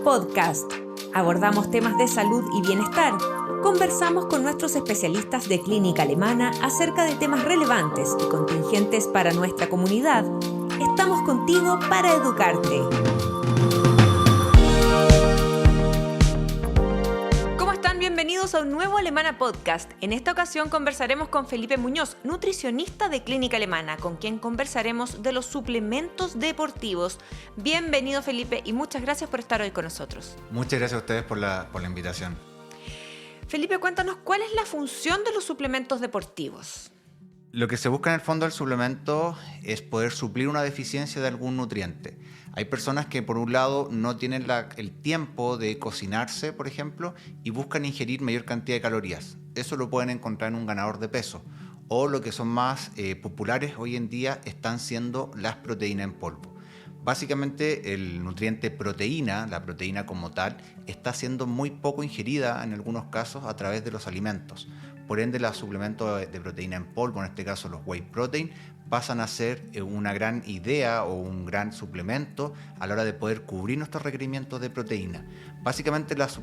Podcast. Abordamos temas de salud y bienestar. Conversamos con nuestros especialistas de clínica alemana acerca de temas relevantes y contingentes para nuestra comunidad. Estamos contigo para educarte. Bienvenidos a un nuevo Alemana Podcast. En esta ocasión conversaremos con Felipe Muñoz, nutricionista de Clínica Alemana, con quien conversaremos de los suplementos deportivos. Bienvenido, Felipe, y muchas gracias por estar hoy con nosotros. Muchas gracias a ustedes por la invitación. Felipe, cuéntanos, ¿cuál es la función de los suplementos deportivos? Lo que se busca en el fondo del suplemento es poder suplir una deficiencia de algún nutriente. Hay personas que por un lado no tienen el tiempo de cocinarse, por ejemplo, y buscan ingerir mayor cantidad de calorías. Eso lo pueden encontrar en un ganador de peso. O lo que son más populares hoy en día están siendo las proteínas en polvo. Básicamente el nutriente proteína, la proteína como tal, está siendo muy poco ingerida en algunos casos a través de los alimentos. Por ende, los suplementos de proteína en polvo, en este caso los whey protein, pasan a ser una gran idea o un gran suplemento a la hora de poder cubrir nuestros requerimientos de proteína. Básicamente las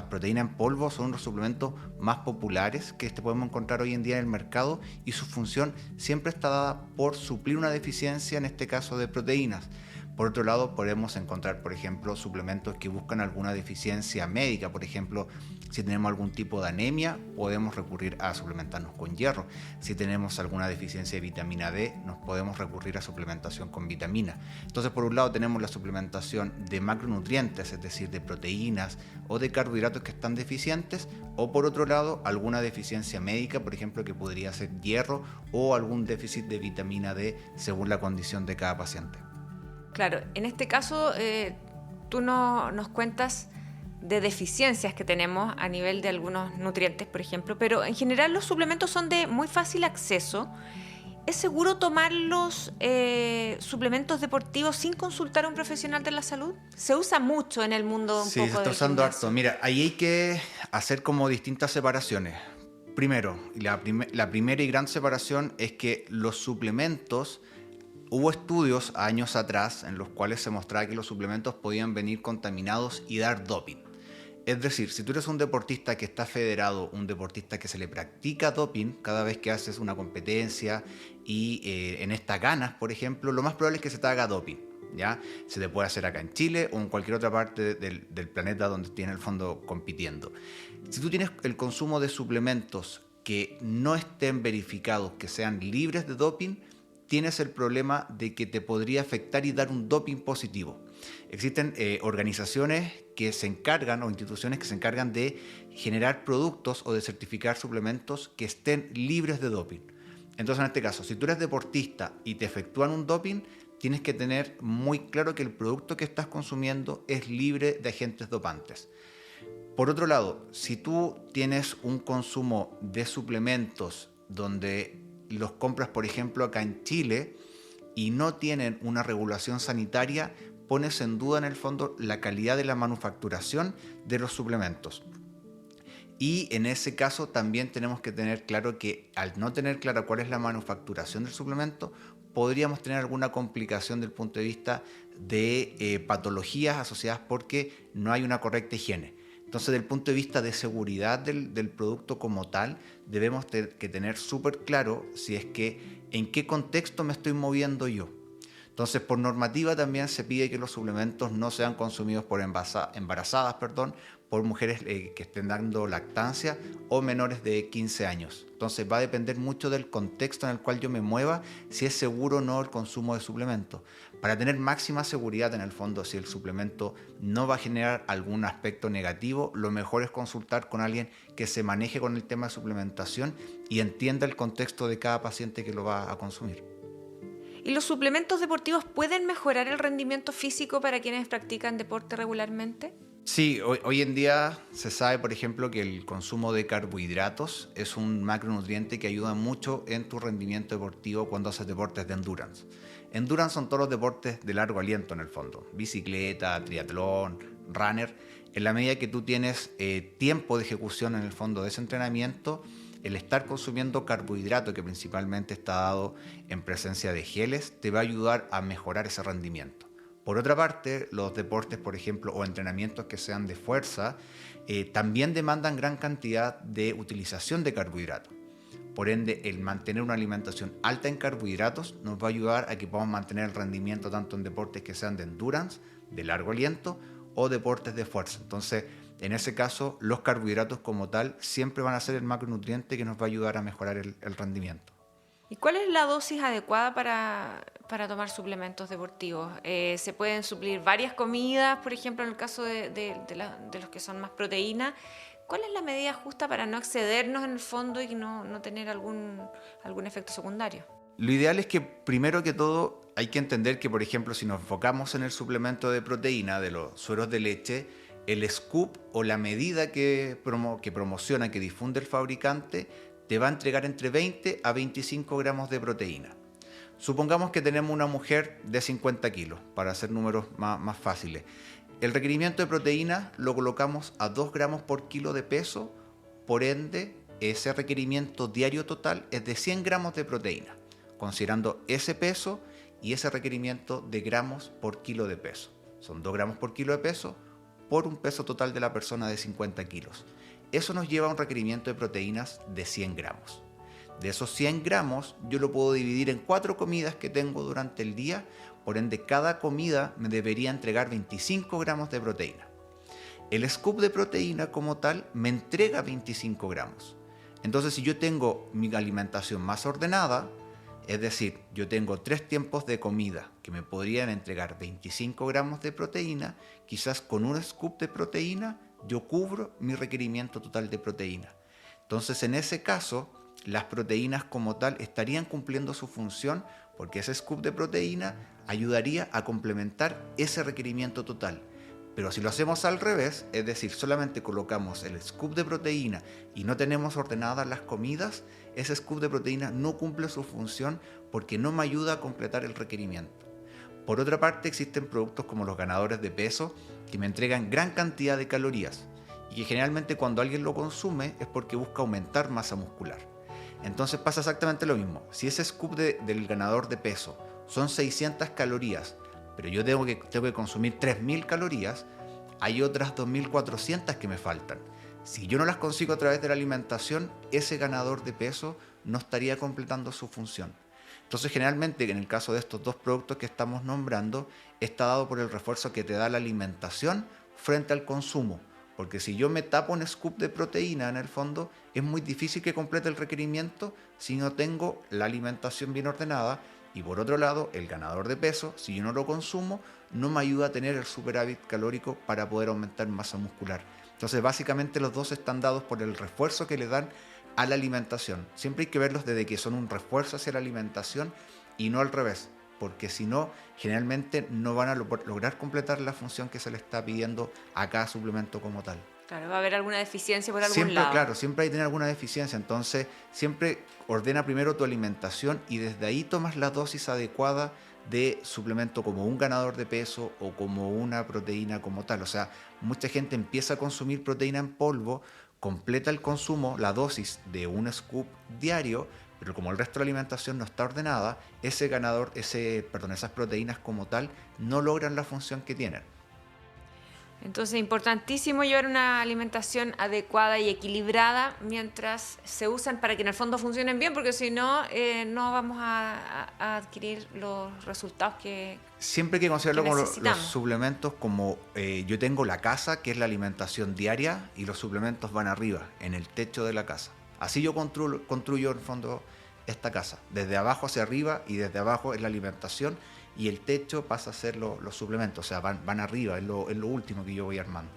proteínas en polvo son los suplementos más populares que podemos encontrar hoy en día en el mercado y su función siempre está dada por suplir una deficiencia, en este caso de proteínas. Por otro lado, podemos encontrar, por ejemplo, suplementos que buscan alguna deficiencia médica. Por ejemplo, si tenemos algún tipo de anemia, podemos recurrir a suplementarnos con hierro. Si tenemos alguna deficiencia de vitamina D, nos podemos recurrir a suplementación con vitamina. Entonces, por un lado, tenemos la suplementación de macronutrientes, es decir, de proteínas o de carbohidratos que están deficientes. O por otro lado, alguna deficiencia médica, por ejemplo, que podría ser hierro o algún déficit de vitamina D según la condición de cada paciente. Claro, en este caso tú nos cuentas de deficiencias que tenemos a nivel de algunos nutrientes, por ejemplo, pero en general los suplementos son de muy fácil acceso. ¿Es seguro tomar los suplementos deportivos sin consultar a un profesional de la salud? Se usa mucho en el mundo un poco. Sí, se está usando harto. Mira, ahí hay que hacer como distintas separaciones. Primero, la primera y gran separación es que los suplementos... Hubo estudios años atrás en los cuales se mostraba que los suplementos podían venir contaminados y dar doping. Es decir, si tú eres un deportista que está federado, un deportista que se le practica doping cada vez que haces una competencia y en estas ganas, por ejemplo, lo más probable es que se te haga doping. ¿Ya? Se te puede hacer acá en Chile o en cualquier otra parte del planeta donde estés en el fondo compitiendo. Si tú tienes el consumo de suplementos que no estén verificados, que sean libres de doping, tienes el problema de que te podría afectar y dar un doping positivo. Existen organizaciones que se encargan o instituciones que se encargan de generar productos o de certificar suplementos que estén libres de doping. Entonces, en este caso, si tú eres deportista y te efectúan un doping, tienes que tener muy claro que el producto que estás consumiendo es libre de agentes dopantes. Por otro lado, si tú tienes un consumo de suplementos donde los compras, por ejemplo, acá en Chile y no tienen una regulación sanitaria, pones en duda en el fondo la calidad de la manufacturación de los suplementos. Y en ese caso también tenemos que tener claro que al no tener claro cuál es la manufacturación del suplemento, podríamos tener alguna complicación desde el punto de vista de patologías asociadas porque no hay una correcta higiene. Entonces, desde el punto de vista de seguridad del producto como tal, debemos que tener súper claro si es que en qué contexto me estoy moviendo yo. Entonces, por normativa también se pide que los suplementos no sean consumidos por embarazadas, por mujeres que estén dando lactancia o menores de 15 años. Entonces, va a depender mucho del contexto en el cual yo me mueva, si es seguro o no el consumo de suplementos. Para tener máxima seguridad en el fondo, si el suplemento no va a generar algún aspecto negativo, lo mejor es consultar con alguien que se maneje con el tema de suplementación y entienda el contexto de cada paciente que lo va a consumir. ¿Y los suplementos deportivos pueden mejorar el rendimiento físico para quienes practican deporte regularmente? Sí, hoy en día se sabe, por ejemplo, que el consumo de carbohidratos es un macronutriente que ayuda mucho en tu rendimiento deportivo cuando haces deportes de endurance. Endurance son todos los deportes de largo aliento en el fondo, bicicleta, triatlón, runner. En la medida que tú tienes tiempo de ejecución en el fondo de ese entrenamiento, el estar consumiendo carbohidrato, que principalmente está dado en presencia de geles, te va a ayudar a mejorar ese rendimiento. Por otra parte, los deportes, por ejemplo, o entrenamientos que sean de fuerza, también demandan gran cantidad de utilización de carbohidratos. Por ende, el mantener una alimentación alta en carbohidratos nos va a ayudar a que podamos mantener el rendimiento tanto en deportes que sean de endurance, de largo aliento, o deportes de fuerza. Entonces, en ese caso, los carbohidratos como tal siempre van a ser el macronutriente que nos va a ayudar a mejorar el rendimiento. ¿Y cuál es la dosis adecuada para tomar suplementos deportivos? ¿Se pueden suplir varias comidas, por ejemplo, en el caso de los que son más proteínas? ¿Cuál es la medida justa para no excedernos en el fondo y no tener algún efecto secundario? Lo ideal es que, primero que todo, hay que entender que, por ejemplo, si nos enfocamos en el suplemento de proteína de los sueros de leche, el scoop o la medida que promociona, que difunde el fabricante, te va a entregar entre 20 a 25 gramos de proteína. Supongamos que tenemos una mujer de 50 kilos, para hacer números más fáciles. El requerimiento de proteína lo colocamos a 2 gramos por kilo de peso, por ende, ese requerimiento diario total es de 100 gramos de proteína, considerando ese peso y ese requerimiento de gramos por kilo de peso. Son 2 gramos por kilo de peso por un peso total de la persona de 50 kilos. Eso nos lleva a un requerimiento de proteínas de 100 gramos. De esos 100 gramos yo lo puedo dividir en 4 comidas que tengo durante el día, por ende cada comida me debería entregar 25 gramos de proteína. El scoop de proteína como tal me entrega 25 gramos. Entonces si yo tengo mi alimentación más ordenada, es decir, yo tengo 3 tiempos de comida que me podrían entregar 25 gramos de proteína, quizás con un scoop de proteína yo cubro mi requerimiento total de proteína. Entonces, en ese caso, las proteínas como tal estarían cumpliendo su función porque ese scoop de proteína ayudaría a complementar ese requerimiento total. Pero si lo hacemos al revés, es decir, solamente colocamos el scoop de proteína y no tenemos ordenadas las comidas, ese scoop de proteína no cumple su función porque no me ayuda a completar el requerimiento. Por otra parte, existen productos como los ganadores de peso que me entregan gran cantidad de calorías y que generalmente cuando alguien lo consume es porque busca aumentar masa muscular. Entonces pasa exactamente lo mismo. Si ese scoop del ganador de peso son 600 calorías, pero yo tengo que consumir 3000 calorías, hay otras 2400 que me faltan. Si yo no las consigo a través de la alimentación, ese ganador de peso no estaría completando su función. Entonces, generalmente, en el caso de estos dos productos que estamos nombrando, está dado por el refuerzo que te da la alimentación frente al consumo. Porque si yo me tapo un scoop de proteína en el fondo, es muy difícil que complete el requerimiento si no tengo la alimentación bien ordenada. Y por otro lado, el ganador de peso, si yo no lo consumo, no me ayuda a tener el superávit calórico para poder aumentar masa muscular. Entonces, básicamente los dos están dados por el refuerzo que le dan a la alimentación. Siempre hay que verlos desde que son un refuerzo hacia la alimentación y no al revés, porque si no, generalmente no van a lograr completar la función que se le está pidiendo a cada suplemento como tal. Claro, va a haber alguna deficiencia por algún lado. Claro, siempre hay que tener alguna deficiencia, entonces siempre ordena primero tu alimentación y desde ahí tomas la dosis adecuada de suplemento como un ganador de peso o como una proteína como tal. O sea, mucha gente empieza a consumir proteína en polvo, completa el consumo, la dosis de un scoop diario, pero como el resto de la alimentación no está ordenada, esas proteínas como tal no logran la función que tienen. Entonces, importantísimo llevar una alimentación adecuada y equilibrada mientras se usan para que en el fondo funcionen bien, porque si no, no vamos a adquirir los resultados que siempre hay que considerarlo como necesitamos. Los suplementos, como yo tengo la casa, que es la alimentación diaria, y los suplementos van arriba, en el techo de la casa. Así yo construyo en el fondo esta casa, desde abajo hacia arriba, y desde abajo es la alimentación, y el techo pasa a ser los suplementos, o sea, van arriba, es lo último que yo voy armando.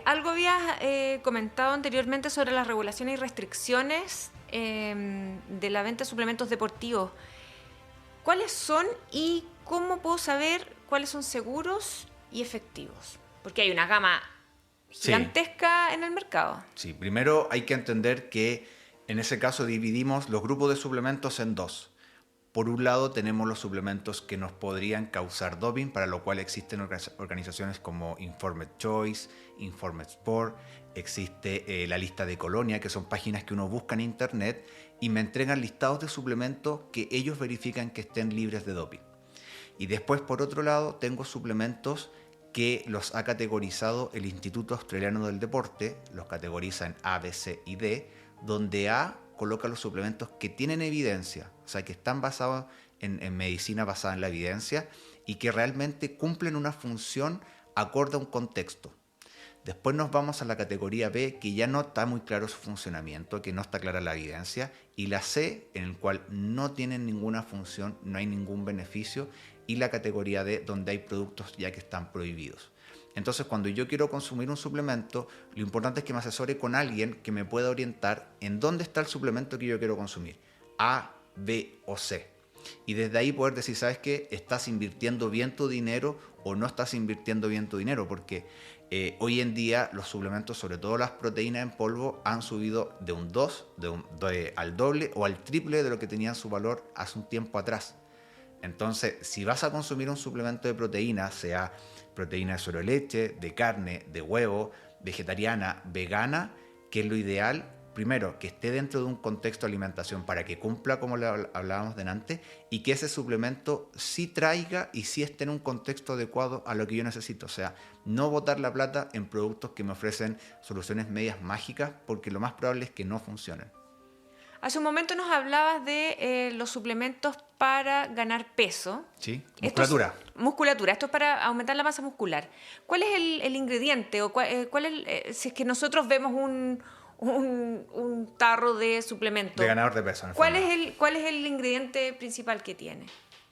Algo habías comentado anteriormente sobre las regulaciones y restricciones de la venta de suplementos deportivos. ¿Cuáles son y cómo puedo saber cuáles son seguros y efectivos? Porque hay una gama gigantesca en el mercado. Sí, primero hay que entender que en ese caso dividimos los grupos de suplementos en dos. Por un lado tenemos los suplementos que nos podrían causar doping, para lo cual existen organizaciones como Informed Choice, Informed Sport, existe la lista de Colonia, que son páginas que uno busca en internet y me entregan listados de suplementos que ellos verifican que estén libres de doping. Y después, por otro lado, tengo suplementos que los ha categorizado el Instituto Australiano del Deporte, los categoriza en A, B, C y D, donde A coloca los suplementos que tienen evidencia, o sea, que están basados en medicina basada en la evidencia y que realmente cumplen una función acorde a un contexto. Después nos vamos a la categoría B, que ya no está muy claro su funcionamiento, que no está clara la evidencia, y la C, en el cual no tienen ninguna función, no hay ningún beneficio, y la categoría D, donde hay productos ya que están prohibidos. Entonces, cuando yo quiero consumir un suplemento, lo importante es que me asesore con alguien que me pueda orientar en dónde está el suplemento que yo quiero consumir, A, B o C. Y desde ahí poder decir, ¿sabes qué? ¿Estás invirtiendo bien tu dinero o no estás invirtiendo bien tu dinero? Porque hoy en día los suplementos, sobre todo las proteínas en polvo, han subido de un 2, al doble o al triple de lo que tenían su valor hace un tiempo atrás. Entonces, si vas a consumir un suplemento de proteína, sea proteína de suero de leche, de carne, de huevo, vegetariana, vegana, que es lo ideal, primero, que esté dentro de un contexto de alimentación para que cumpla como le hablábamos delante y que ese suplemento sí traiga y sí esté en un contexto adecuado a lo que yo necesito. O sea, no botar la plata en productos que me ofrecen soluciones medias mágicas porque lo más probable es que no funcionen. Hace un momento nos hablabas de los suplementos para ganar peso. Sí, musculatura. Musculatura, esto es para aumentar la masa muscular. ¿Cuál es el ingrediente? O si es que nosotros vemos un tarro de suplemento. De ganador de peso, en el fondo. ¿Cuál es el ingrediente principal que tiene?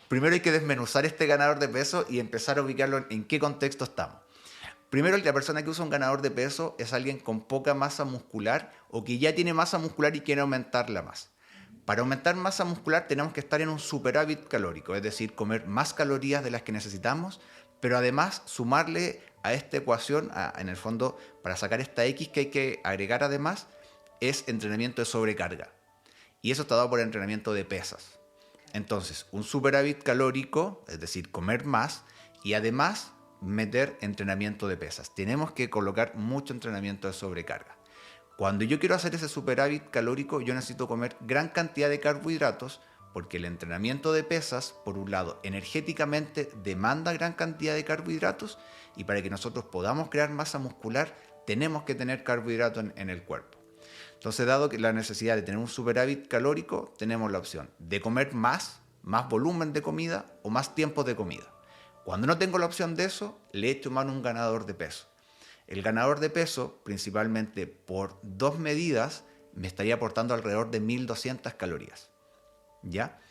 Primero hay que desmenuzar este ganador de peso y empezar a ubicarlo en qué contexto estamos. Primero, la persona que usa un ganador de peso es alguien con poca masa muscular o que ya tiene masa muscular y quiere aumentarla más. Para aumentar masa muscular tenemos que estar en un superávit calórico, es decir, comer más calorías de las que necesitamos, pero además sumarle a esta ecuación, en el fondo, para sacar esta X que hay que agregar además, es entrenamiento de sobrecarga. Y eso está dado por entrenamiento de pesas. Entonces, un superávit calórico, es decir, comer más, y además meter entrenamiento de pesas. Tenemos que colocar mucho entrenamiento de sobrecarga. Cuando yo quiero hacer ese superávit calórico, yo necesito comer gran cantidad de carbohidratos, porque el entrenamiento de pesas, por un lado, energéticamente demanda gran cantidad de carbohidratos, y para que nosotros podamos crear masa muscular, tenemos que tener carbohidratos en el cuerpo. Entonces, dado que la necesidad de tener un superávit calórico, tenemos la opción de comer más volumen de comida o más tiempo de comida. Cuando no tengo la opción de eso, le echo mano a un ganador de peso. El ganador de peso, principalmente por 2 medidas, me estaría aportando alrededor de 1.200 calorías. ¿Ya?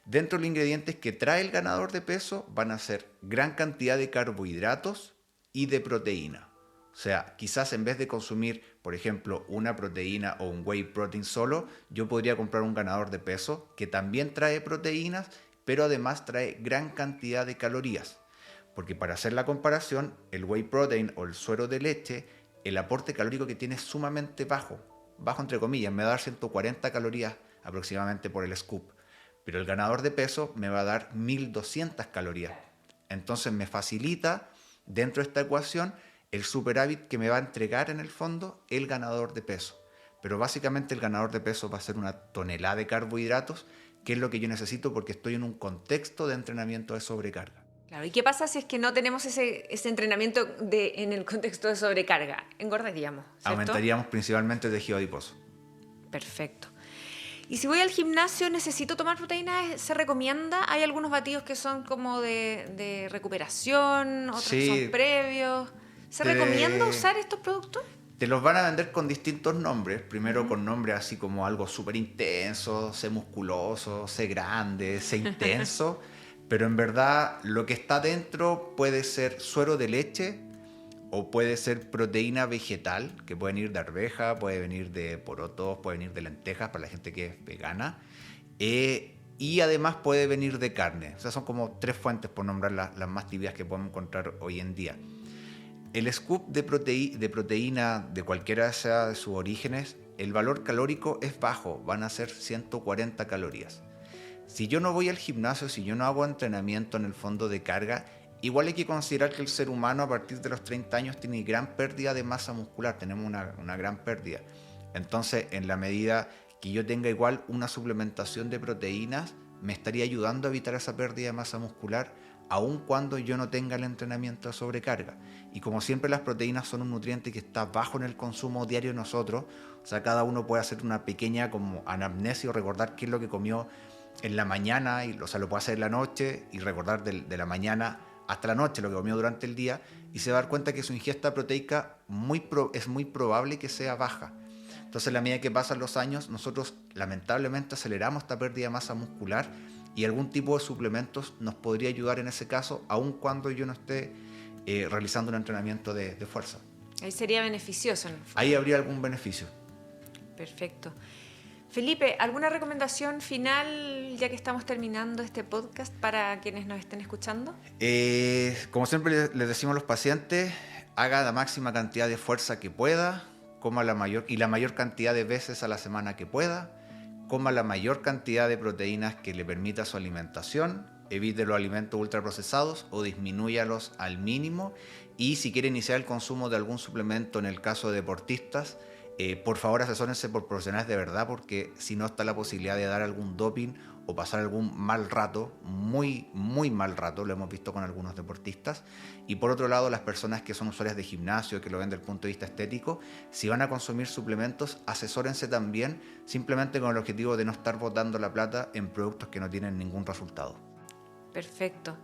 Dentro de los ingredientes que trae el ganador de peso van a ser gran cantidad de carbohidratos y de proteína. O sea, quizás en vez de consumir, por ejemplo, una proteína o un whey protein solo, yo podría comprar un ganador de peso que también trae proteínas, pero además trae gran cantidad de calorías. Porque para hacer la comparación, el whey protein o el suero de leche, el aporte calórico que tiene es sumamente bajo entre comillas, me va a dar 140 calorías aproximadamente por el scoop. Pero el ganador de peso me va a dar 1.200 calorías. Entonces me facilita dentro de esta ecuación el superávit que me va a entregar en el fondo el ganador de peso. Pero básicamente el ganador de peso va a ser una tonelada de carbohidratos, que es lo que yo necesito porque estoy en un contexto de entrenamiento de sobrecarga. Claro, ¿y qué pasa si es que no tenemos ese entrenamiento en el contexto de sobrecarga? Engordaríamos, ¿cierto? Aumentaríamos principalmente el tejido adiposo. Perfecto. Y si voy al gimnasio, ¿necesito tomar proteínas? ¿Se recomienda? Hay algunos batidos que son como de recuperación, otros que son previos. ¿Se recomienda usar estos productos? Te los van a vender con distintos nombres. Primero con nombres así como algo súper intenso, sé musculoso, sé grande, sé intenso. Pero en verdad lo que está dentro puede ser suero de leche o puede ser proteína vegetal, que puede venir de arveja, puede venir de porotos, puede venir de lentejas para la gente que es vegana. Y además puede venir de carne. O sea, son como 3 fuentes, por nombrar las más tibias que podemos encontrar hoy en día. El scoop de proteína, de cualquiera sea de sus orígenes, el valor calórico es bajo, van a ser 140 calorías. Si yo no voy al gimnasio, si yo no hago entrenamiento en el fondo de carga, igual hay que considerar que el ser humano a partir de los 30 años tiene gran pérdida de masa muscular, tenemos una gran pérdida. Entonces, en la medida que yo tenga igual una suplementación de proteínas, me estaría ayudando a evitar esa pérdida de masa muscular, aun cuando yo no tenga el entrenamiento de sobrecarga. Y como siempre las proteínas son un nutriente que está bajo en el consumo diario de nosotros, o sea, cada uno puede hacer una pequeña como anamnesis o recordar qué es lo que comió en la mañana, y, o sea, lo puede hacer en la noche y recordar de la mañana hasta la noche lo que comió durante el día, y se va a dar cuenta que su ingesta proteica es muy probable que sea baja. Entonces, a la medida que pasan los años, nosotros lamentablemente aceleramos esta pérdida de masa muscular, y algún tipo de suplementos nos podría ayudar en ese caso, aun cuando yo no esté realizando un entrenamiento de fuerza. Ahí sería beneficioso, ¿no? Ahí habría algún beneficio. Perfecto. Felipe, ¿alguna recomendación final, ya que estamos terminando este podcast, para quienes nos estén escuchando? Como siempre les decimos a los pacientes, haga la máxima cantidad de fuerza que pueda, coma la mayor cantidad de veces a la semana que pueda, coma la mayor cantidad de proteínas que le permita su alimentación, evite los alimentos ultraprocesados o disminúyalos al mínimo, y si quiere iniciar el consumo de algún suplemento, en el caso de deportistas, por favor asesórense por profesionales de verdad, porque si no, está la posibilidad de dar algún doping o pasar algún mal rato, muy mal rato, lo hemos visto con algunos deportistas. Y por otro lado, las personas que son usuarias de gimnasio, que lo ven desde el punto de vista estético, si van a consumir suplementos, asesórense también, simplemente con el objetivo de no estar botando la plata en productos que no tienen ningún resultado. Perfecto.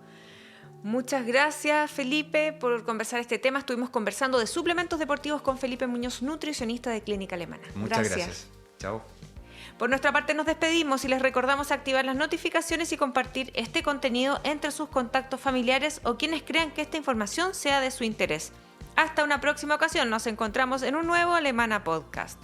Muchas gracias, Felipe, por conversar este tema. Estuvimos conversando de suplementos deportivos con Felipe Muñoz, nutricionista de Clínica Alemana. Muchas gracias. Chao. Por nuestra parte nos despedimos y les recordamos activar las notificaciones y compartir este contenido entre sus contactos familiares o quienes crean que esta información sea de su interés. Hasta una próxima ocasión. Nos encontramos en un nuevo Alemana Podcast.